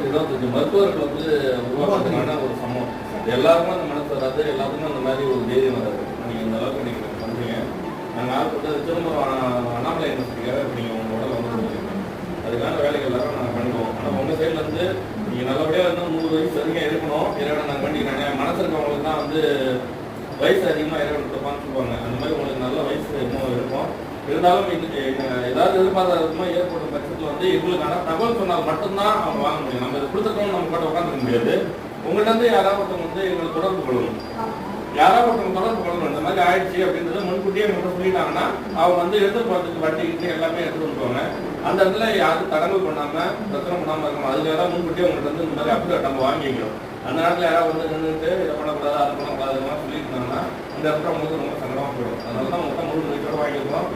25 மருத்துவர்கள் வந்து உருவாக்குறதுக்கான ஒரு சமம். எல்லாருக்கும் அந்த மனசு வராது, எல்லாத்துக்கும் அந்த மாதிரி ஒரு தைரியம் வராது. நீங்கள் இந்த அளவுக்கு நீங்கள் பண்ணுறீங்க. நாங்கள் ஆள்பட்டு திரும்ப அண்ணாமலை யூனிவர்சிட்டிக்காக இப்போ நீங்கள் உங்கள் உடல் வந்து அதுக்கான வேலைகள் எல்லாரும் நாங்கள் பண்ணுவோம். ஆனால் உங்கள் சைட்லேருந்து நீங்கள் நல்லபடியாக வந்து 100 வயசு வரைக்கும் இருக்கணும். இறைவனை நாங்கள் வேண்டிக்கிறாங்க. மனசு இருக்கவங்களுக்கு தான் வந்து வயசு அதிகமாக இறைவன் கொடுப்பான்னு சொல்லுவாங்க. அந்த மாதிரி உங்களுக்கு நல்ல வயசு இன்னும் இருக்கும். இருந்தாலும் ஏதாவது எதிர்பாராதமா ஏற்படும் பட்சத்தில் வந்து எங்களுக்கான தகவல் சொன்னால் மட்டும்தான் அவங்க வாங்க முடியும். நம்ம இதை கொடுத்துட்டோம் நம்ம கூட உட்காந்துக்க முடியாது. உங்கள்கிட்ட வந்து யாராவது ஒருத்தவங்க வந்து எங்களுக்கு தொடர்பு கொள்ளணும். யாராவது ஒருத்தவங்க தொடர்பு கொள்ளணும். இந்த மாதிரி ஆயிடுச்சு அப்படின்றத முன்கூட்டியே நம்ம சொல்லிட்டாங்கன்னா அவங்க வந்து எடுத்துட்டு போகிறதுக்கு வட்டிக்கிட்டு எல்லாமே எடுத்துட்டு வந்துருவாங்க. அந்த இடத்துல யாரும் தடங்கல் பண்ணாமல் பிரச்சனை பண்ணாமல் இருக்கணும். அதுக்காக தான் முன்கூட்டியே உங்கள்கிட்ட வந்து இந்த மாதிரி அப்டேட் நம்ம வாங்கிக்கணும். அந்த நேரத்தில் யாராவது வந்து நின்றுட்டு இதை பண்ணக்கூடாது அதை பண்ணக்கூடாதுலாம் சொல்லிட்டு இருந்தாங்கன்னா அந்த இடத்துல உங்களுக்கு ரொம்ப சங்கடமாக போயிடும். அதனால தான் மொத்தம் முழு நோய்க்கோட வாங்கியிருக்கோம்.